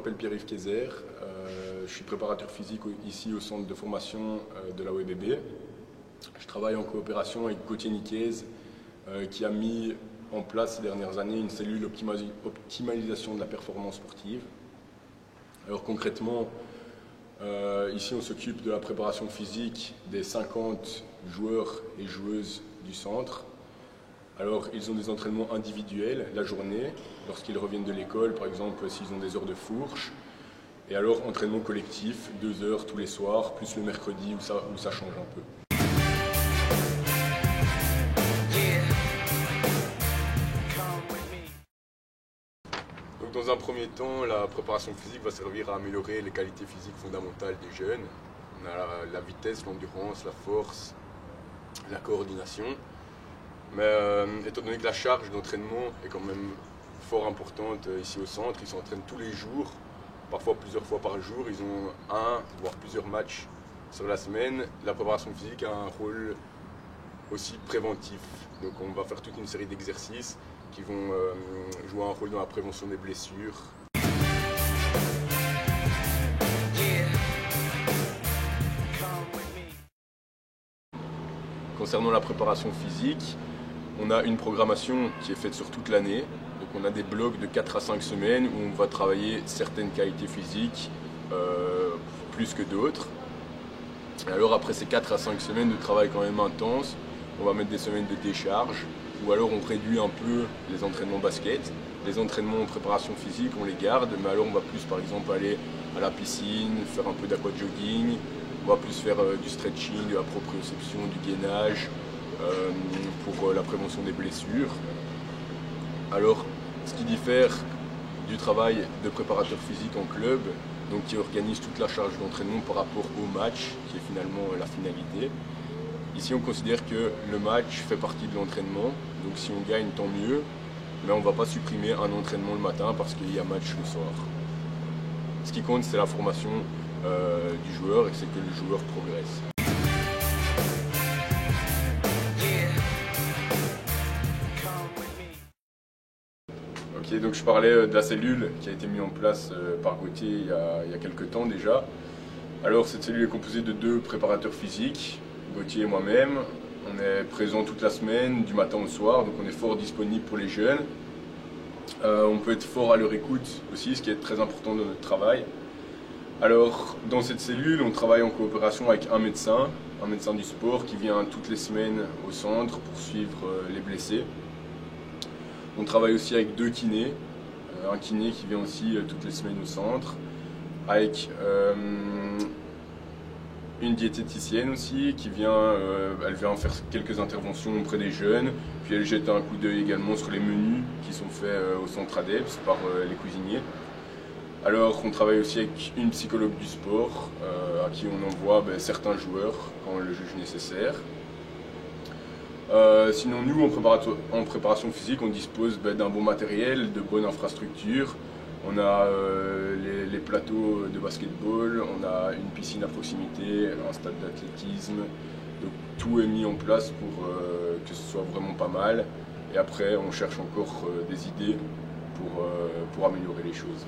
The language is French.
m'appelle Pierre-Yves Kayser, je suis préparateur physique ici au centre de formation de la WBB. Je travaille en coopération avec Gauthier Niquez qui a mis en place ces dernières années une cellule optimalisation de la performance sportive. Alors concrètement, ici on s'occupe de la préparation physique des 50 joueurs et joueuses du centre. Alors ils ont des entraînements individuels la journée, lorsqu'ils reviennent de l'école, par exemple s'ils ont des heures de fourche. Et alors entraînement collectif, 2 heures tous les soirs, plus le mercredi où ça change un peu. Donc dans un premier temps, la préparation physique va servir à améliorer les qualités physiques fondamentales des jeunes. On a la vitesse, l'endurance, la force, la coordination. Mais étant donné que la charge d'entraînement est quand même fort importante ici au centre, ils s'entraînent tous les jours, parfois plusieurs fois par jour, ils ont un, voire plusieurs matchs sur la semaine. La préparation physique a un rôle aussi préventif. Donc on va faire toute une série d'exercices qui vont jouer un rôle dans la prévention des blessures. Concernant la préparation physique, on a une programmation qui est faite sur toute l'année. Donc on a des blocs de 4 à 5 semaines où on va travailler certaines qualités physiques plus que d'autres. Alors après ces 4 à 5 semaines de travail quand même intense, on va mettre des semaines de décharge ou alors on réduit un peu les entraînements basket. Les entraînements en préparation physique, on les garde, mais alors on va plus par exemple aller à la piscine, faire un peu d'aquajogging, on va plus faire du stretching, de la proprioception, du gainage, pour la prévention des blessures. Alors, ce qui diffère du travail de préparateur physique en club, donc qui organise toute la charge d'entraînement par rapport au match, qui est finalement la finalité. Ici, on considère que le match fait partie de l'entraînement, donc si on gagne, tant mieux, mais on ne va pas supprimer un entraînement le matin parce qu'il y a match le soir. Ce qui compte, c'est la formation du joueur et c'est que le joueur progresse. Ok, donc je parlais de la cellule qui a été mise en place par Gauthier il y a quelques temps déjà. Alors cette cellule est composée de 2 préparateurs physiques, Gauthier et moi-même. On est présent toute la semaine, du matin au soir, donc on est fort disponible pour les jeunes. On peut être fort à leur écoute aussi, ce qui est très important dans notre travail. Alors dans cette cellule, on travaille en coopération avec un médecin du sport qui vient toutes les semaines au centre pour suivre les blessés. On travaille aussi avec 2 kinés, un kiné qui vient aussi toutes les semaines au centre, avec une diététicienne aussi qui vient, elle vient faire quelques interventions auprès des jeunes, puis elle jette un coup d'œil également sur les menus qui sont faits au centre ADEPS par les cuisiniers. Alors on travaille aussi avec une psychologue du sport à qui on envoie certains joueurs quand on le juge nécessaire. Sinon nous en préparation physique on dispose d'un bon matériel, de bonnes infrastructures. On a les plateaux de basketball, on a une piscine à proximité, un stade d'athlétisme. Donc tout est mis en place pour que ce soit vraiment pas mal. Et après on cherche encore des idées pour améliorer les choses.